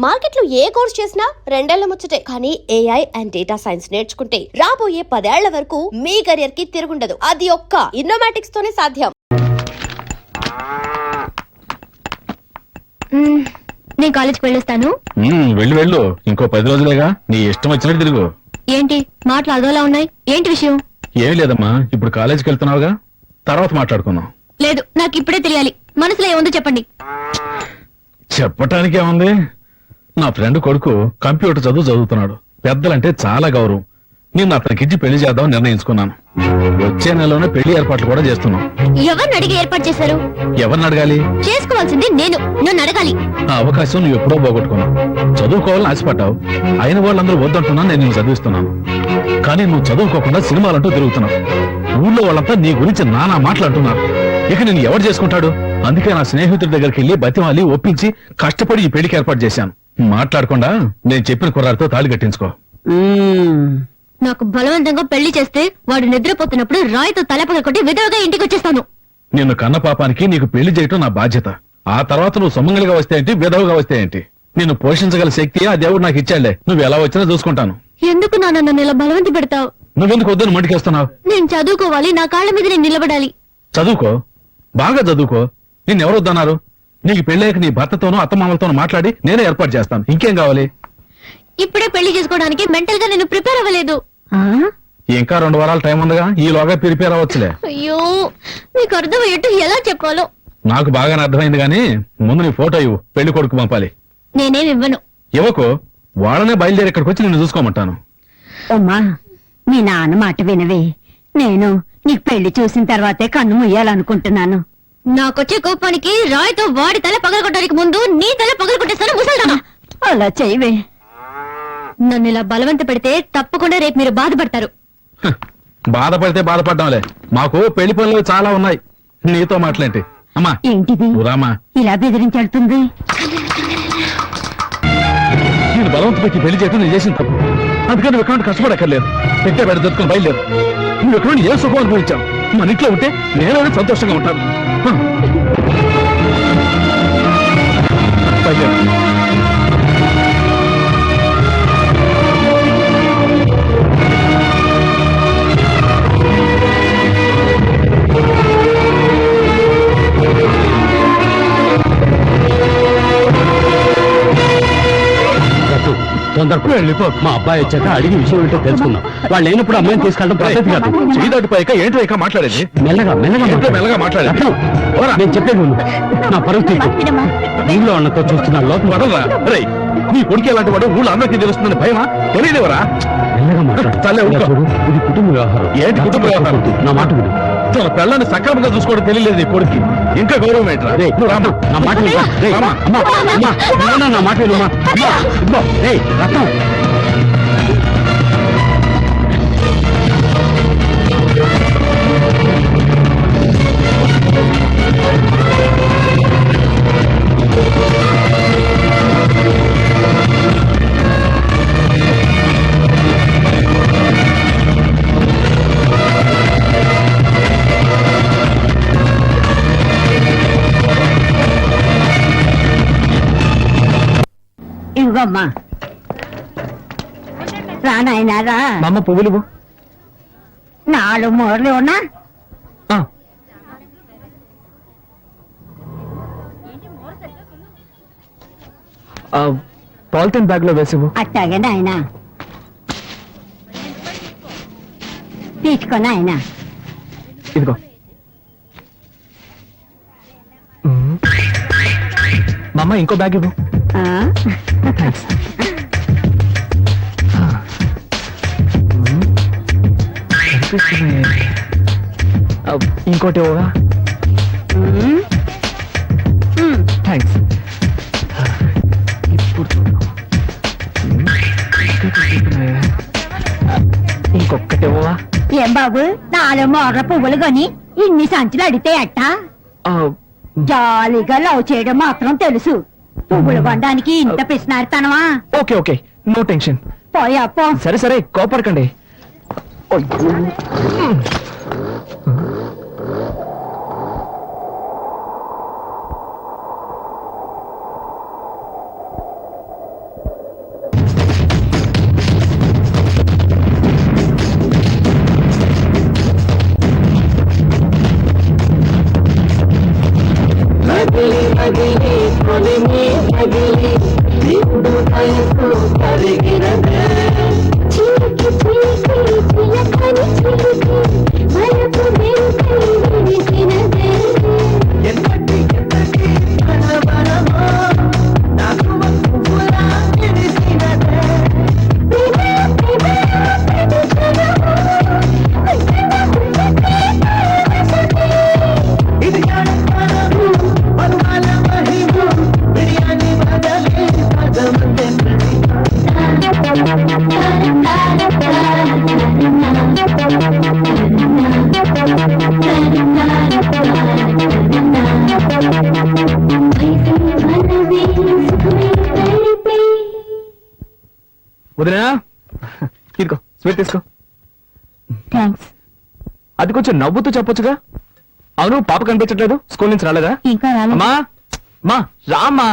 Market లో ఏ course చేసినా రెండేళ్ల ముచ్చటే. కానీ ఏఐ అండ్ డేటా సైన్స్ నేర్చుకుంటే రాబోయే 10 ఏళ్ల వరకు మీ కెరియర్ కి తిరుగుండదు. అది ఒక్క ఇన్నోమాటిక్స్ తోనే సాధ్యం. నేను కాలేజ్కి వెళ్ళొస్తాను. వెళ్ళు ఇంకో 10 రోజులేగా, నీ ఇష్టం వచ్చినట్టు తిరుగు. ఏంటి మాటలు అదోలా ఉన్నాయి? ఏంటి విషయం? ఏం లేదమ్మా, ఇప్పుడు కాలేజీకి వెళ్తున్నావుగా, తర్వాత మాట్లాడుకుందాం. లేదు, నాకు ఇప్పుడే తెలియాలి. మనసులో ఏముందో చెప్పండి. చెప్పటానికి ఏముంది, నా ఫ్రెండ్ కొడుకు కంప్యూటర్ చదువుతున్నాడు. పెద్దలంటే చాలా గౌరవం. నేను అతనికిచ్చి పెళ్లి చేద్దాం నిర్ణయించుకున్నాను. వచ్చే నెలలోనే పెళ్లి ఏర్పాట్లు కూడా చేస్తున్నాం. ఎవరిని అడిగి ఏర్పాటు చేశారు? ఎవరిని అడగాలి? చేసుకోవాల్సింది నేను, నన్ను అడగాలి. ఆ అవకాశం నువ్వు ఎప్పుడో పోగొట్టుకున్నావు. చదువుకోవాలని ఆశపడ్డావు, అయిన వాళ్ళందరూ వద్దంటున్నా నేను నిన్ను చదివిస్తున్నాను. కానీ నువ్వు చదువుకోకుండా సినిమాలంటూ తిరుగుతున్నావు. ఊళ్ళో వాళ్ళంతా నీ గురించి నానా మాట్లాడుతున్నారు. ఇక నేను ఎవరు చేసుకుంటాడు? అందుకే నా స్నేహితుడి దగ్గరికి వెళ్లి బతిమాలి ఒప్పించి కష్టపడి ఈ పెళ్లికి ఏర్పాటు చేశాను. మాట్లాడకుండా నేను చెప్పిన కుర్రాడితో తాళి కట్టించుకో. నాకు బలవంతంగా పెళ్లి చేస్తే వాడు నిద్రపోతున్నప్పుడు రాయితో తలపగ కొట్టి విధవగా ఇంటికి వచ్చేస్తాను. నిన్ను కన్న పాపానికి నీకు పెళ్లి చేయటం నా బాధ్యత. ఆ తర్వాత నువ్వు సొమ్మంగలిగా వస్తే ఏంటి, విధవగా వస్తే ఏంటి, నిన్ను పోషించగల శక్తి ఆ దేవుడు నాకు ఇచ్చాడులే. నువ్వు ఎలా వచ్చినా చూసుకుంటాను. ఎందుకు నాన్న నన్ను ఇలా బలవంతి పెడతావు? నువ్వెందుకు వద్దని మడికేస్తున్నావు? నేను చదువుకోవాలి, నా కాళ్ళ మీద నేను నిలబడాలి. చదువుకో, బాగా చదువుకో. నిన్నెవరు వద్దన్నారు? నీకు పెళ్ళాక నీ భర్తతోనూ అత్తమామలతోనూ మాట్లాడి నేనే ఏర్పాటు చేస్తాను. ఇంకేం కావాలి? ఇప్పుడే పెళ్లి చేసుకోవడానికి మెంటల్ గా నేను ప్రిపేర్ అవ్వలేదు. ఇంకా 2 వారాల టైం ఉందిగా, ఈలోగా ప్రిపేర్ అవ్వచ్చులే. అయ్యో, మీకు అర్థమయ్యేట్టు ఎలా చెప్పాలో నాకు బాగానే అర్థమైంది. గానీ ముందు నీ ఫోటో ఇవ్వు, పెళ్లి కొడుకు పంపాలి. నేనేమి ఇవ్వను. ఇవ్వకు, వాళ్ళనే బయలుదేరి ఇక్కడికి వచ్చి నిన్ను చూసుకోమంటాను. అమ్మా, మీ నాన్న మాట వినవే. నేను నీకు పెళ్లి చూసిన తర్వాతే కన్ను ముయ్యాలనుకుంటున్నాను. నాకొచ్చే కోపానికి రాయితో వాడి తల పగలగొట్టడానికి ముందు నీ తల పగలగొట్టేస్తాను ముసల్దానా. అలా చేయవే. నన్ను ఇలా బలవంత పెడితే తప్పకుండా రేపు మీరు బాధపడతారు. బాధపడితే బాధపడ్డాంలే, మాకు పెళ్లి పనులు చాలా ఉన్నాయి. నీతో మాట్లాంటి. అమ్మా ఏంటిది రామా, ఇలా బెదిరించెళ్తుంది? నేను బలవంత పెట్టి పెళ్లి చేయడం నేను చేసిన తప్పు. అందుకని నువ్వు ఎక్కడ కష్టపడక్కర్లేదు. పెట్టే బయట దొరుకుని బయలుదేరు. నువ్వు ఎక్కడ ఏ సుఖం అనుభవించావు. మన ఇంట్లో ఉంటే నేను సంతోషంగా ఉంటాను. బయలుదేరు. వెళ్ళిపో. మా అబ్బాయి వచ్చాక అడిగి విషయం ఏంటో తెలుసుకుందాం. వాళ్ళు లేనప్పుడు అమ్మాయిని తీసుకెళ్ళడం పద్ధతి కాదు. చేయదాటిపోయాక ఏంటో ఇక మాట్లాడేది. మెల్లగా మెల్లగా మాట్లాడేది. నేను చెప్పేది నువ్వు నా పరువు తీసు. ఊళ్ళో అన్నతో చూస్తున్నాడు. లోపల వదలరా. రేయ్, నీ కొడుకు ఎలాంటి వాడు ఊళ్ళో అందరికీ తెలుస్తుందని భయమా? తెలియలేవరా? మెల్లగా మాట్లాడు. ఇది కుటుంబ వ్యవహారం. ఏంటి కుటుంబ వ్యవహారం? నా మాట విను. తన పిల్లని సక్రమంగా చూసుకోవడం తెలియలేదు నీ కొడుకు. ఇంకా గౌరవం ఏంట్రా? నువ్వు రామా, నా మాట విను. నా మాట విను. రత్నం, ఇవ్వమ్మా. రా నాయనా రా. అమ్మ పువ్వులు 4 మూరలు ఉన్నా. పాలిథిన్ బ్యాగ్ లో వేసివు. అట్టాగే నాయనా. తీసుకో నాయనా. ఇదిగో. మా అమ్మ ఇంకో బ్యాగ్ ఇవ్వు. ఇంకోటి ఇవ్వగా. థ్యాంక్స్. ఇంకొకటి ఇవ్వవా? ఏం బాబు, 4 మూరల పువ్వులు కొని ఇన్ని సంచులు అడితే అట్ట? జాలీగా లవ్ చేయడం మాత్రం తెలుసు. పువ్వులు కొనడానికి ఇంత పిసినారుతానవా? Okay okay, no tension. పోయా పో. సరే సరే, కోపడకండి. వదినా తీసుకో స్వీట్ తీసుకో. థ్యాంక్స్. అది కొంచెం నవ్వుతూ చెప్పొచ్చుగా. అవును పాప కనిపించట్లేదు, స్కూల్ నుంచి రాలేదా? ఇంకా రాలేదు. అమ్మా మా రామ్మా,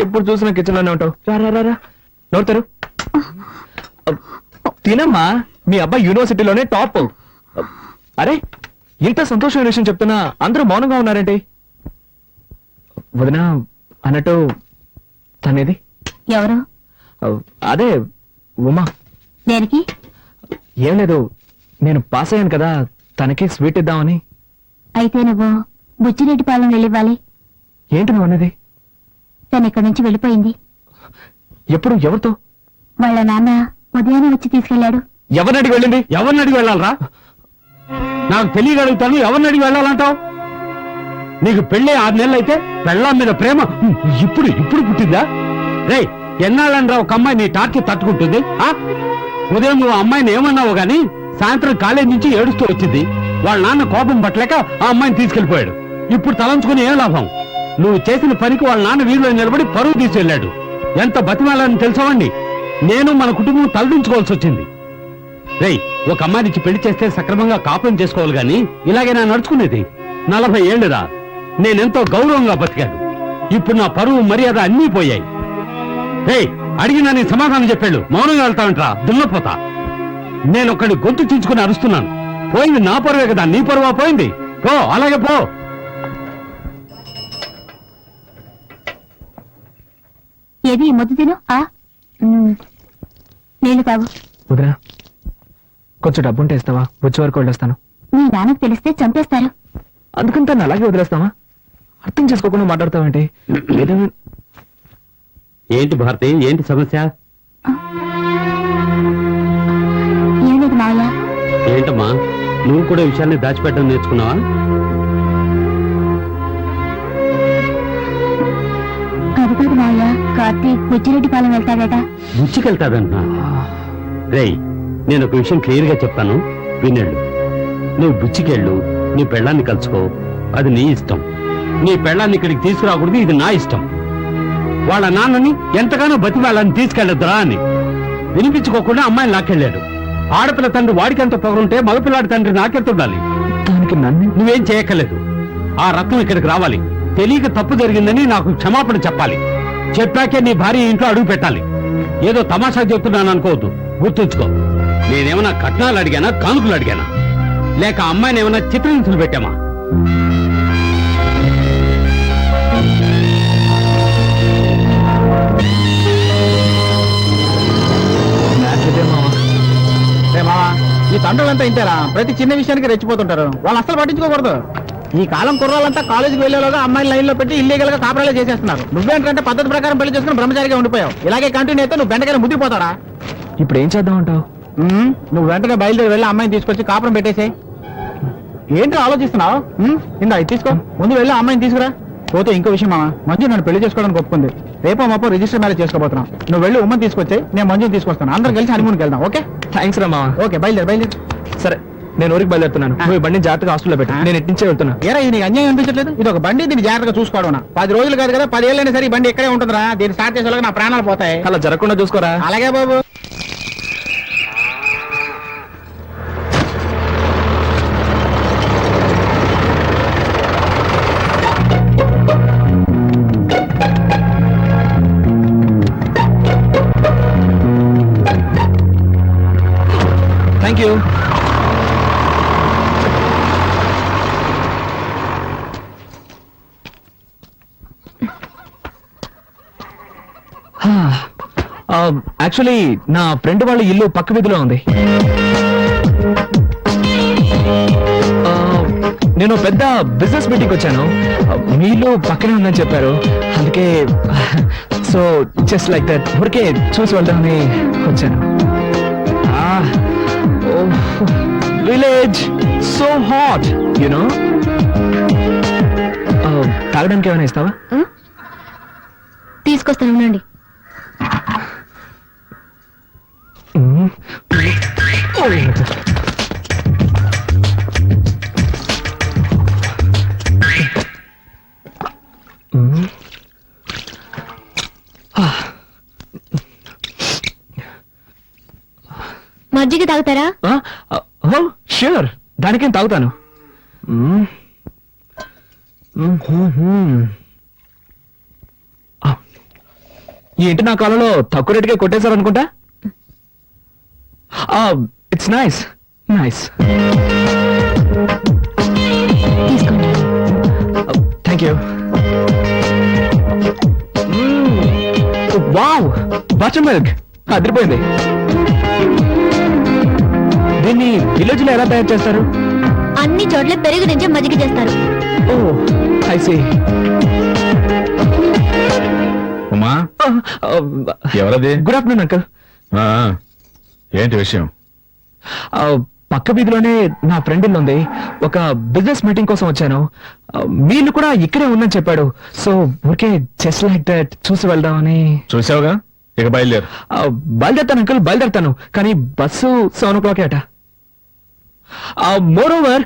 ఎప్పుడు చూసినా కిచెన్ లోనే ఉంటావు. రా రా రా రా, నవ్వుతారు. తినమ్మా, మీ అబ్బాయి యూనివర్సిటీలోనే టాప్. అరే ఇంత సంతోషమైన విషయం చెప్తున్నా అందరూ మౌనంగా ఉన్నారేంటి? వదినా అన్నట్టు తనేది? ఎవరు? అదే ఉమా. దేనికి? ఏం లేదు, నేను పాస్ అయ్యాను కదా, తనకి స్వీట్ ఇద్దామని. అయితే నువ్వు బుచ్చిరెడ్డిపాలెం వెళ్ళివ్వాలి. ఏంటి నువ్వు అన్నది? తను ఇక్కడి నుంచి వెళ్ళిపోయింది. ఎప్పుడు? ఎవరితో? వాళ్ళ నాన్న ఉదయాన్నే వచ్చి తీసుకెళ్లాడు. ఎవరిని అడిగి వెళ్ళింది? ఎవరిని అడిగి వెళ్ళాలరా? నాకు తెలియగలుగుతాను, ఎవరిని అడిగి వెళ్ళాలంటావు? నీకు పెళ్ళి 6 నెలలు అయితే పెళ్ళాం మీద ప్రేమ ఇప్పుడు ఇప్పుడు పుట్టిందా? రే ఎన్నాళ్ళని రా ఒక అమ్మాయి నీ టార్చర్ తట్టుకుంటుంది? ఉదయం నువ్వు అమ్మాయిని ఏమన్నావు గాని సాయంత్రం కాలేజ్ నుంచి ఏడుస్తూ వచ్చింది. వాళ్ళ నాన్న కోపం పట్టలేక ఆ అమ్మాయిని తీసుకెళ్లిపోయాడు. ఇప్పుడు తలంచుకుని ఏం లాభం? నువ్వు చేసిన పనికి వాళ్ళ నాన్న వీధిలో నిలబడి పరువు తీసుకెళ్లాడు. ఎంత బతిమాలని తెలుసావండి? నేను మన కుటుంబం తలదించుకోవాల్సి వచ్చింది. రేయ్ ఒక అమ్మాయినిచ్చి పెళ్లి చేస్తే సక్రమంగా కాపురం చేసుకోవాలి గాని ఇలాగే నా నడుచుకునేది. 40 ఏళ్లురా, నేనెంతో గౌరవంగా బతికాను. ఇప్పుడు నా పరువు మర్యాద అన్నీ పోయాయి. రేయ్ అడిగినా నీ సమాధానం చెప్పాడు, మౌనంగా వెళ్తానంటరా దున్నపోతా. నేనొక్కడి గొంతు చించుకుని అరుస్తున్నాను. పోయింది నా పరువే కదా, నీ పరువా పోయింది? పో, అలాగే పో. ఏది ముద్దు తిను. నీళ్లు తాగు. వదినా కొంచెం డబ్బుంటే ఇస్తావా? వచ్చే వరకు వెళ్ళొస్తాను. మీ నాన్నకు తెలిస్తే చంపేస్తారు. అందుకని తను అలాగే వదిలేస్తావా? అర్థం చేసుకోకుండా మాట్లాడతావేంటి? ఏంటి భారతి, ఏంటి సమస్య? ఏం లేదు మావయ్య. ఏంటమ్మా, నువ్వు కూడా విషయాన్ని దాచిపెట్టడం నేర్చుకున్నావా? అది కాదు మావయ్య, కార్తీక్ బుచ్చిరెడ్డిపాలెం వెళ్తాడట. బుచ్చికెళ్తాడంటున్నా? రేయ్ నేను ఒక విషయం క్లియర్ గా చెప్తాను, వినేళ్ళు. నువ్వు బుచ్చికెళ్ళు, నీ పెళ్ళాన్ని కలుసుకో, అది నీ ఇష్టం. నీ పెళ్ళాన్ని ఇక్కడికి తీసుకురాకూడదు, ఇది నా ఇష్టం. వాళ్ళ నాన్నని ఎంతగానో బతిమాలని తీసుకెళ్లొద్దురా అని వినిపించుకోకుండా అమ్మాయిని లాక్కెళ్ళాడు. ఆడపిల్ల తండ్రి వాడికెంత పొగరుంటే మగపిల్లాడి తండ్రి నాకెంత ఉండాలి? దానికి నన్ను నువ్వేం చేయక్కర్లేదు. ఆ రత్నం ఇక్కడికి రావాలి, తెలియక తప్పు జరిగిందని నాకు క్షమాపణ చెప్పాలి. చెప్పాకే నీ భార్య ఇంట్లో అడుగు పెట్టాలి. ఏదో తమాషా చెప్తున్నాను అనుకోవద్దు, గుర్తుంచుకో. నేనేమన్నా కట్నాలు అడిగానా, కానుకలు అడిగానా, లేక అమ్మాయిని ఏమైనా చిత్రహింసలు పెట్టామా? ఈ తండ్రులంతా ఇంటారా? ప్రతి చిన్న విషయానికి రెచ్చిపోతుంటారు. వాళ్ళు అసలు పట్టించుకోకూడదు. ఈ కాలం కుర్రాలంతా కాలేజీకి వెళ్లేలోగా అమ్మాయిని లైన్ లో పెట్టి ఇల్లీగల్ గా కాపురాలు చేసేస్తున్నారు. నువ్వేంటంటే పద్ధతి ప్రకారం పెళ్లి చేసుకుని బ్రహ్మచారిగా ఉండిపోయావు. ఇలాగే కంటిన్యూ అయితే నువ్వు బెండకాయ ముద్దిపోతాడా? ఇప్పుడు ఏం చేద్దాం అంటావు? నువ్వు వెంటనే బయలుదేరి వెళ్ళి అమ్మాయిని తీసుకొచ్చి కాపురం పెట్టేసే. ఏంటో ఆలోచిస్తున్నావు? ఇందా ఇది తీసుకో, ముందు వెళ్ళి అమ్మాయిని తీసుకురా. పోతే ఇంకో విషయం మామ, మంజు నన్ను పెళ్లి చేసుకోవడానికి ఒప్పుకుంది. రేపో మాపో రిజిస్టర్ మ్యారేజ్ చేసుకోబోతున్నాం. నువ్వు వెళ్ళి ఉమ్మని తీసుకొచ్చాయి, నేను మంజుని తీసుకొస్తాను. అందరం కలిసి హనీమూన్కి వెళ్దాం. ఓకే? థ్యాంక్స్ రా మావా. ఓకే, బయలుదేరి. సరే నేను ఊరికి బయలుదేరుతున్నాను. నువ్వు ఈ బండిని జాగ్రత్తగా హాస్టల్లో పెట్టు. నేను ఇటు నుంచే వెళ్తున్నా. ఏరా ఇది నీకు అన్యాయం అనిపించట్లేదు? ఇది ఒక బండి, దీన్ని జాగ్రత్తగా చూసుకోవడం. 10 రోజులు కాదు కదా, 10 ఏళ్ళైనా సరే ఈ బండి ఇక్కడే ఉంటుందిరా. దీన్ని స్టార్ట్ చేసేలాగా నా ప్రాణాలు పోతాయి. అలా జరగకుండా చూసుకోరా. అలాగే బాబు. Thank you. యాక్చువల్లీ నా ఫ్రెండ్ వాళ్ళ ఇల్లు పక్క వీధిలో ఉంది. నేను పెద్ద బిజినెస్ మీటింగ్ వచ్చాను. మీ ఇల్లు పక్కనే ఉందని చెప్పారు. అందుకే సో జస్ట్ లైక్ దట్ ఊరికే చూసి వెళ్దామని వచ్చాను. Village so hot you know. తాగడానికి ఏమైనా ఇస్తావా? తీసుకొస్తాను ఉండండి. మజ్జిగ తాగుతారా? ష్యూర్, దానికేం తాగుతాను. ఈ ఇంటి నా కాలంలో తక్కువ రేటుకే కొట్టేశారనుకుంటా. It's nice nice. తీసుకోండి. Thank you. Wow, butter milk అదిరిపోయింది. దీన్ని విలేజ్ లో ఎలా తయారు చేస్తారు? అన్ని చోట్ల పెరుగు నుంచి మజ్జిగ చేస్తారు. ఓ ఐ సీ. ఉమా, ఎవరది? Good afternoon uncle. ఆ, ఏంటి విషయం? పక్క వీధిలోనే నా ఫ్రెండ్ ఇల్లు ఉంది. ఒక బిజినెస్ మీటింగ్ కోసం వచ్చాను. వీళ్ళు కూడా ఇక్కడే ఉందని చెప్పాడు. సో ఊరికే జస్ట్ లైక్ దట్ చూసి వెళ్దామని. చూసావుగా, ఇక బయలుదేరు. బయలుదేరుతాను అంకుల్, బయలుదేరుతాను. కానీ బస్సు 7 o'clock అట. మోర్ ఓవర్,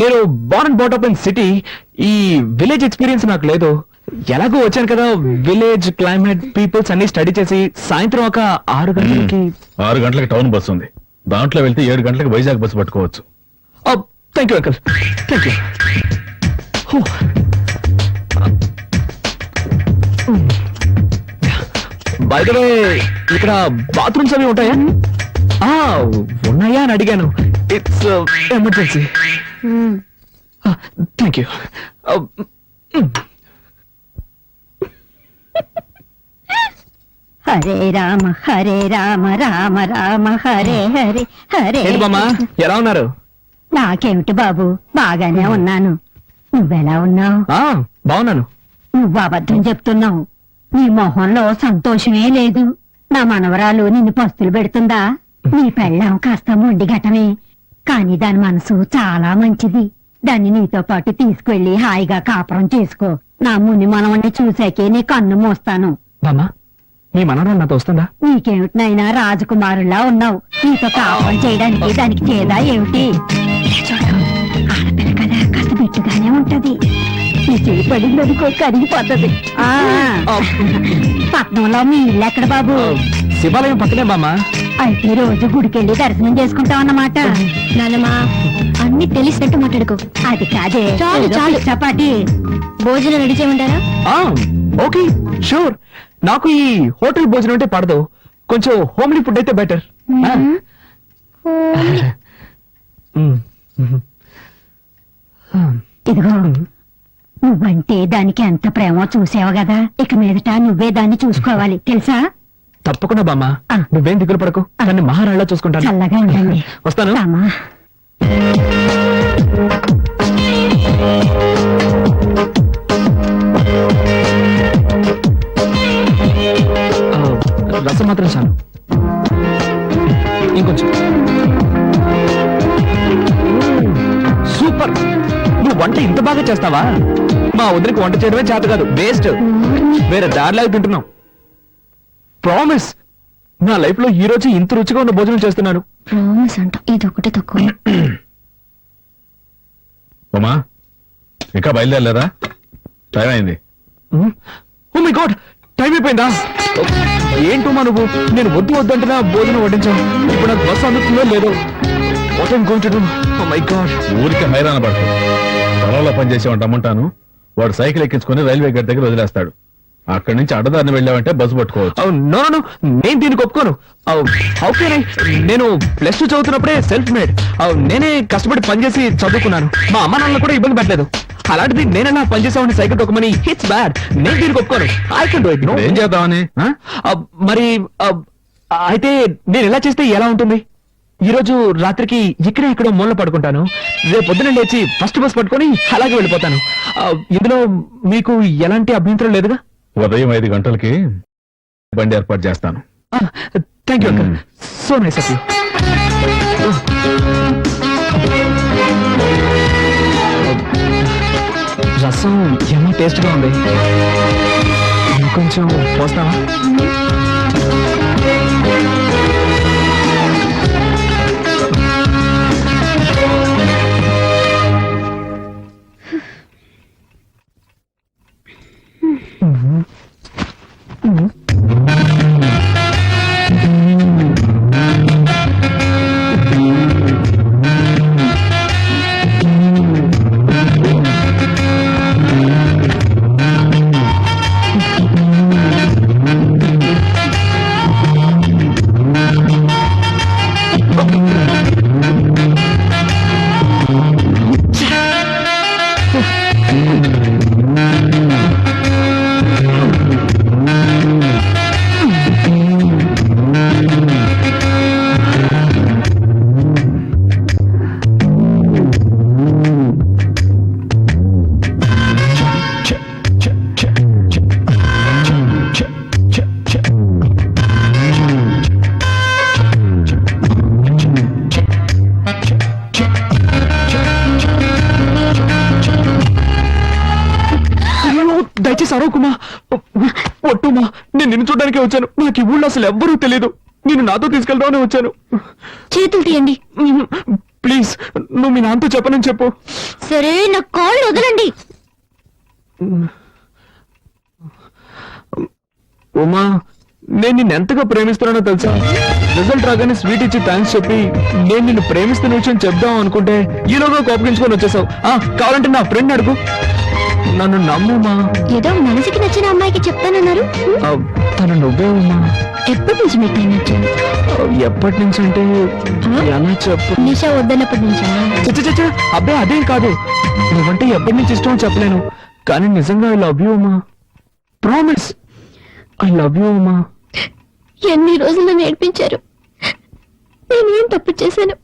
నేను born and bought up in city. ఈ విలేజ్ ఎక్స్పీరియన్స్ నాకు లేదు. ఎలాగో వచ్చాను కదా, విలేజ్ క్లైమేట్ పీపుల్స్ అన్ని స్టడీ చేసి సాయంత్రం ఒక 6 గంటలకి 6 గంటలకు టౌన్ బస్సు ఉంది. దాంట్లో వెళ్తే 7 గంటలకు వైజాగ్ బస్సు పట్టుకోవచ్చు. Thank you uncle, thank you. By the way, ఇక్కడ బాత్రూమ్స్ అవి ఉంటాయా? ఉన్నాయా అని అడిగాను. It's emergency. Thank you. Hare Rama Rama Rama Hare Hare Hare. ఏంటి బామ్మా, ఎలా ఉన్నారు? నాకేమిటి బాబు, బాగానే ఉన్నాను. నువ్వెలా ఉన్నావు? బాగున్నాను. నువ్వు అబద్ధం చెప్తున్నావు. నీ మొహంలో సంతోషమే లేదు. నా మనవరాలు నిన్ను పస్తులు పెడుతుందా? నీ పెళ్ళాం కాస్త మొండి ఘటమే, కానీ దాని మనసు చాలా మంచిది. దాన్ని నీతో పాటు తీసుకువెళ్లి హాయిగా కాపురం చేసుకో. నా ముని మనవణ్ణి చూసాకే నీ కన్ను మోస్తాను. బామ్మా, నీ మనవరాలు నాతో వస్తుందా? నీకేమిటినైనా రాజకుమారులా ఉన్నావు. నీతో కాపురం చేయడానికి దానికి చేదా ఏమిటి? చూడు, ఆడపిల్ల కదా, కాస్త బిట్టుగానే ఉంటది. నీ చేయి పడిందనుకో, కరిగిపోతుంది. పట్నంలో మీ ఇల్లు ఎక్కడ బాబు? శివాలయం పక్కనే బామ్మా. అయితే రోజు గుడికెళ్ళి దర్శనం చేసుకుంటాం అన్నమాట. నాన్నమ్మా, అన్ని తెలిసినట్టు మాట్లాడుకో. అది కాదే, చాలు, చాలు. చపాటి భోజనం రెడీ చేయమంటారా? Okay, sure. నాకు ఈ హోటల్ భోజనం అంటే పడదు. కొంచెం హోమ్లీ ఫుడ్ అయితే బెటర్. ఇదిగో, నువ్వంటే దానికి ఎంత ప్రేమో చూసావు కదా, ఇక మీదట నువ్వే దాన్ని చూసుకోవాలి, తెలుసా? తప్పకుండా బామ్మ, నువ్వేం దిగులు పడకు. దాన్ని మహారాళ్ళ చూసుకుంటాను. చల్లగా ఉండండి. వస్తాను. రామా. రసం మాత్రం చాలు. ఇంకొంచెం. సూపర్. నువ్వు వంట ఇంత బాగా చేస్తావా? మా వదిలికి వంట చేయడమే చేత కాదు, వేస్ట్. వేరే దారిలాగా తింటున్నావు. ప్రామిస్, నా లైఫ్ లో ఈ రోజు ఇంత రుచిగా ఉన్న భోజనం చేస్తున్నాను. ప్రామిస్ అంట, ఇది ఒకటే తక్కువ. ఉమా, ఇంకా బయలుదేరలేదా? టైం అయింది. ఓ మై గాడ్, టైం అయిపోయిందా? ఏంటమ్మా నువ్వు, నేను వద్దు వద్దంటున్నా భోజనం వడ్డించాను. ఇప్పుడు నాకు బస్సు అందుతుందో లేదో. What I'm going to do? Oh my God. ఊరికి హైరాణ పడతాడు. పొలంలో పనిచేసేవాడు రమ్మంటాను, వాడు సైకిల్ ఎక్కించుకుని రైల్వే గేట్ దగ్గర వదిలేస్తాడు. అక్కడి నుంచి అడ్డదారిని వెళ్ళావంటే బస్సు పట్టుకోవచ్చు. నో నో, నేను దీనికి ఒప్పుకోను. How can I? నేను +2 చదువుతున్నప్పుడే సెల్ఫ్ మేడ్. నేనే కష్టపడి పనిచేసి చదువుకున్నాను. మా అమ్మ నాన్నలు కూడా ఇబ్బంది పెట్టలేదు. అలాంటిది నేనన్నా పనిచేసామని సైకిల్ తొక్కమని ఇట్స్ బ్యాడ్. నేను దీనికి ఒప్పుకోను. I can do it. No. ఏం చేద్దామని ఆ? మరి అయితే నేను ఎలా చేస్తే ఎలా ఉంటుంది? ఈ రోజు రాత్రికి ఇక్కడ మూల పడుకుంటాను. రేపు పొద్దున లేచి ఫస్ట్ బస్ పట్టుకొని అలాగే వెళ్ళిపోతాను. ఇందులో మీకు ఎలాంటి అభ్యంతరం లేదుగా? ఉదయం 5 గంటలకి బండి ఏర్పాటు చేస్తాను. Thank you uncle. So nice of you. రసం ఏమో టేస్ట్ గా ఉంది. ఇంకొంచెం పోస్తావా? దయచేసి అరవకుమా. ఒట్టుమా, నేను నిన్ను చూడడానికే వచ్చాను. నాకు ఈ ఊళ్ళో అసలు ఎవ్వరూ తెలియదు. నేను నాతో తీసుకెళ్దామని వచ్చాను. చేతులు తీయండి. ప్లీజ్, నువ్వు మీ నాన్నతో చెప్పనని చెప్పు. సరే, నా కాళ్ళు వదలండి. ఉమా, నేను నిన్ను ఎంతగా ప్రేమిస్తున్నానో తెలుసా? రిజల్ట్ రాగానే స్వీట్ ఇచ్చి థ్యాంక్స్ చెప్పి నేను నిన్ను ప్రేమిస్తున్న విషయం చెప్దాం అనుకుంటే ఈలోగా కోపగించుకొని వచ్చేసావు. కావాలంటే నా ఫ్రెండ్ అడుగు. నన్ను నమ్ముమా. ఏదో మనసుకి నచ్చిన అమ్మాయికి చెప్తానన్నారు. తను నువ్వే ఉమా. ఎప్పటి నుంచి మీకు టైం వచ్చాను? ఎప్పటి నుంచి అంటే ఎలా చెప్పు? నిషా వద్దన్నప్పటి నుంచా? చచ్చ అబ్బాయి, అదేం కాదు. నువ్వంటే ఎప్పటి నుంచి ఇష్టం చెప్పలేను, కానీ నిజంగా I love you Uma. Promise, I love you Uma. ఎన్ని రోజులు నేర్పించారు. నేనేం తప్పు చేశాను?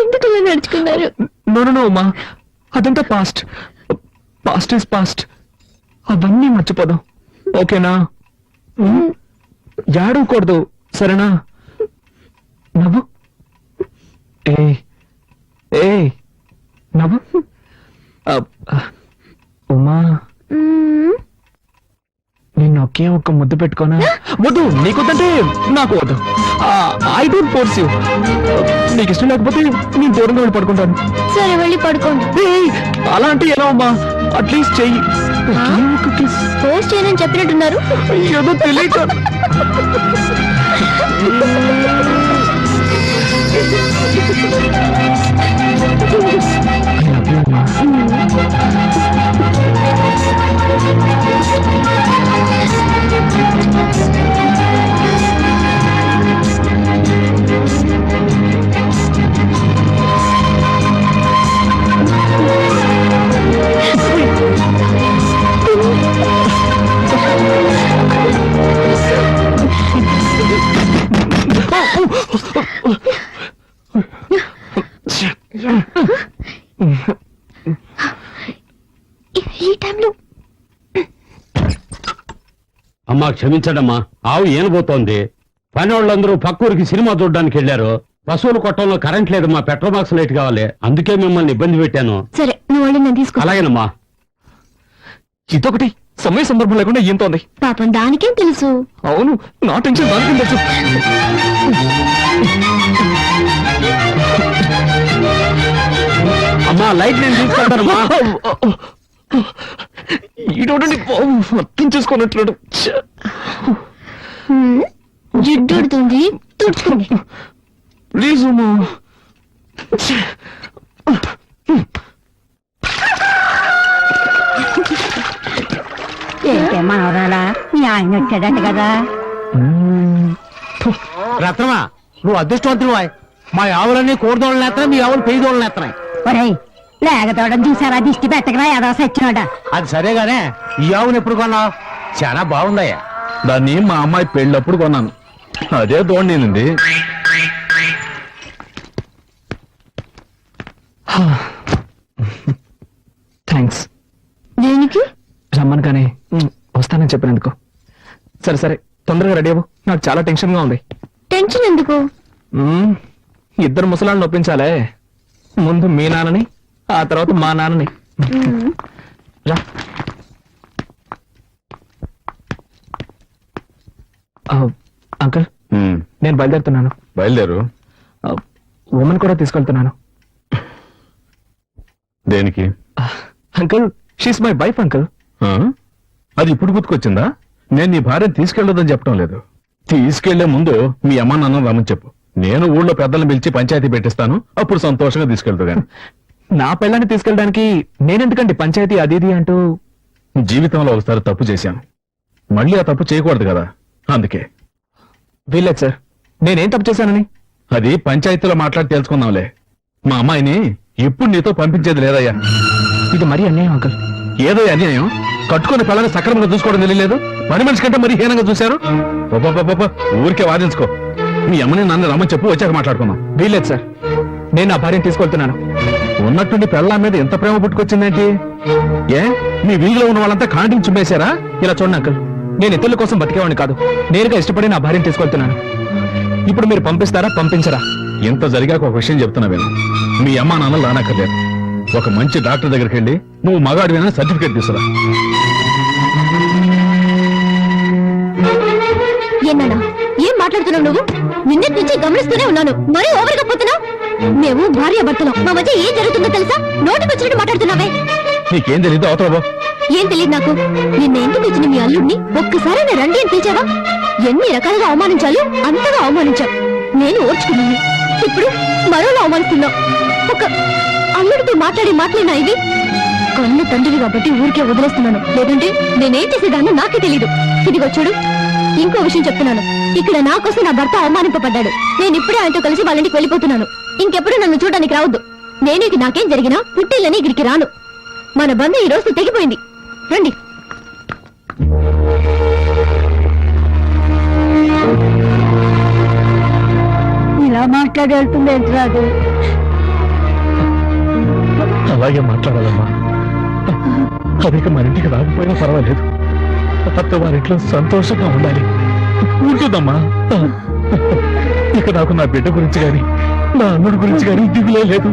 ఎందుకు అలా నడుచుకున్నారు? నో ఉమా, అదంతా పాస్ట్. Past is past. అవన్నీ మర్చిపోదాం, ఓకేనా? ఏడవకూడదు, సరేనా? నవ్వు. ఏ నవ్వు. ఉమా, నిన్ను ఒకే ఒక్క ముద్దు పెట్టుకోనా? వద్దు, నీకొద్దంటే నాకు వద్దు. I don't force you. నీకు ఇష్టం లేకపోతే నేను దూరంగా వెళ్ళి పడుకుంటాను. సరే, వెళ్ళి పడుకోండి. అలా అంటే ఎలా అమ్మా? అట్లీస్ట్ చెయ్యి. ఫోర్స్ చేయనని చెప్పినట్టున్నారు. ఏదో తెలియక. ఈ టైంలో అమ్మా క్షమించడమ్మా, ఆవు ఏనబోతోంది. పని వాళ్ళందరూ పక్కూరికి సినిమా చూడడానికి వెళ్ళారు. పశువుల కొట్టంలో కరెంట్ లేదమ్మా, పెట్రోల్ బాక్స్ లైట్ కావాలి. అందుకే మిమ్మల్ని ఇబ్బంది పెట్టాను. సరే, నువ్వు వెళ్ళి నేను తీసుకో. అలాగేనమ్మా. ఇదొకటి సమయ సందర్భం లేకుండా ఏంతోంది. పాపం దానికేం తెలుసు. అవును, నా టెన్షన్ దానికేం తెలుసు. అమ్మా, లైట్ నేను తీసుకెళ్తానమ్మా. ఈడోడండి అర్థం చేసుకున్నట్లు. జిడ్డుడుతుంది, తుడుచుకోండి. ప్లీజ్ అమ్మా. ఏంటే మనవరాలా, మీ ఆయన వచ్చాడట కదా? రత్నమా, నువ్వు అదృష్టవంతుడు. మా ఆవులన్నీ కోడిదోళ్ళని ఎత్తనాయి, మీ ఆవులు పెయ్యి దోళ్ళని ఎత్తనాయి. ఒరేయ్, లేగదోడని చూసారా దిష్టి పెట్టకరా ఏదో సచ్చినోడా. అది సరేగానే ఈ ఆవును ఎప్పుడు కొన్నావు? చాలా బాగుందయ్యా. దాన్ని మా అమ్మాయి పెళ్ళప్పుడు కొన్నాను. అదే దోణింది. థ్యాంక్స్. దేనికి? రమ్మను కానీ వస్తానని చెప్పినందుకు. సరే సరే, తొందరగా రెడీ అవ్వు, నాకు చాలా టెన్షన్ గా ఉంది. టెన్షన్ ఎందుకు? మ్మ్, ఇద్దరు ముసలాళ్ళని ఒప్పించాలే. ముందు మీ నాన్నని, ఆ తర్వాత మా నాన్నని. రా. అంకుల్, నేను బయలుదేరుతున్నాను. బయలుదేరు. ఉమెన్ కూడా తీసుకెళ్తున్నాను. దేనికి? Uncle, she's my wife uncle. ఆ? అది ఇప్పుడు గుర్తుకొచ్చిందా? నేను నీ భార్యను తీసుకెళ్లొద్దని చెప్పడం లేదు. తీసుకెళ్లే ముందు మీ అమ్మ నాన్న రమ్మని చెప్పు. నేను ఊళ్ళో పెద్దలను పిలిచి పంచాయతీ పెట్టిస్తాను. అప్పుడు సంతోషంగా తీసుకెళ్తా గాని. నా పెళ్ళాన్ని తీసుకెళ్ళడానికి నేనెందుకండి పంచాయతీ అది ఇది అంటూ. జీవితంలో ఒకసారి తప్పు చేశాను, మళ్ళీ ఆ తప్పు చేయకూడదు కదా, అందుకే. వీల్లేదు సార్, నేనేం తప్పు చేశానని. అది పంచాయతీలో మాట్లాడి తెలుసుకుందాంలే. మా అమ్మాయిని ఎప్పుడు నీతో పంపించేది లేదయ్యా. ఇది మరీ అన్యాయం అంకుల్. ఏదో అన్యాయం. కట్టుకుని పిల్లని సక్రమంగా చూసుకోవడం తెలియలేదు. పని మనిషి కంటే మరీ హీనంగా చూశారు. ఊరికే వాదించుకో. మీ అమ్మని నన్ను రమ్మని చెప్పు, వచ్చాక మాట్లాడుకుందాం. వీల్లేదు సార్, నేను నా భార్యను తీసుకెళ్తున్నాను. ఉన్నట్టుండి పెళ్ళ మీద ఎంత ప్రేమ పుట్టుకొచ్చిందేంటి? ఏ మీ వీధిలో ఉన్న వాళ్ళంతా కాంటీని చుమ్మేశారా? ఇలా చూడండి అంకుల్, నేను ఇతరుల కోసం బతికేవాడిని కాదు. నేరుగా ఇష్టపడి నా భార్యను తీసుకెళ్తున్నాను. ఇప్పుడు మీరు పంపిస్తారా పంపించరా? ఇంత జరిగాక ఒక విషయం చెప్తున్నా విను. మీ అమ్మా నాన్న రానక్కర్లేదు. ఒక మంచి డాక్టర్ దగ్గరికి వెళ్ళి నువ్వు మగాడివేనని సర్టిఫికేట్ తీసుకురా. ఏనానా, ఏం మాట్లాడుతున్నావు నువ్వు? నిన్నటి నుంచి గమనిస్తూనే ఉన్నాను, మరీ ఓవర్గా పోతున్నావు. మేము భార్య భర్తలం, మా మధ్య ఏం జరుగుతుందో తెలుసా? నోటికి వచ్చినట్టు మాట్లాడుతున్నావే. నీకేం తెలీదు, అవతల పో. ఏం తెలియదు నాకు. నిన్న ఇంటికి వచ్చిన మీ అల్లుడిని ఒక్కసారి నేను రండి అని పిలిచావా? ఎన్ని రకాలుగా అవమానించాలో అంతగా అవమానించావు. నేను ఓర్చుకున్నాను. ఇప్పుడు మరోలా అవమానిస్తున్నావు. ఒక అల్లుడితో మాట్లాడినా ఇది? కన్ను తండ్రివి కాబట్టి ఊరికే వదిలేస్తున్నాను, లేదంటే నేనేం చేసేదాన్ని నాకే తెలీదు. ఇదిగో చూడు, ఇంకో విషయం చెప్తున్నాను. ఇక్కడ నా కోసం నా భర్త అవమానింపబడ్డాడు. నేను ఇప్పుడే ఆయనతో కలిసి వాళ్ళ ఇంటికి వెళ్ళిపోతున్నాను. ఇంకెప్పుడు నన్ను చూడడానికి రావద్దు. నేను నాకేం జరిగినా పుట్టిల్లని ఇక్కడికి రాను. మన బంధం ఈ రోజు తెగిపోయింది. రండి. ఇలా మాట్లాడి వెళ్తుంది ఏంట్రాదు? అలాగే మాట్లాడాలమ్మా. అదిక మన ఇంటికి రాకపోయినా పర్వాలేదు. అత్త వారింట్లో సంతోషంగా ఉండాలి. ఊరుకుందమ్మా. ఇక నాకు నా బిడ్డ గురించి గాని నా అల్లుడి గురించి గాని దిగులే లేదు.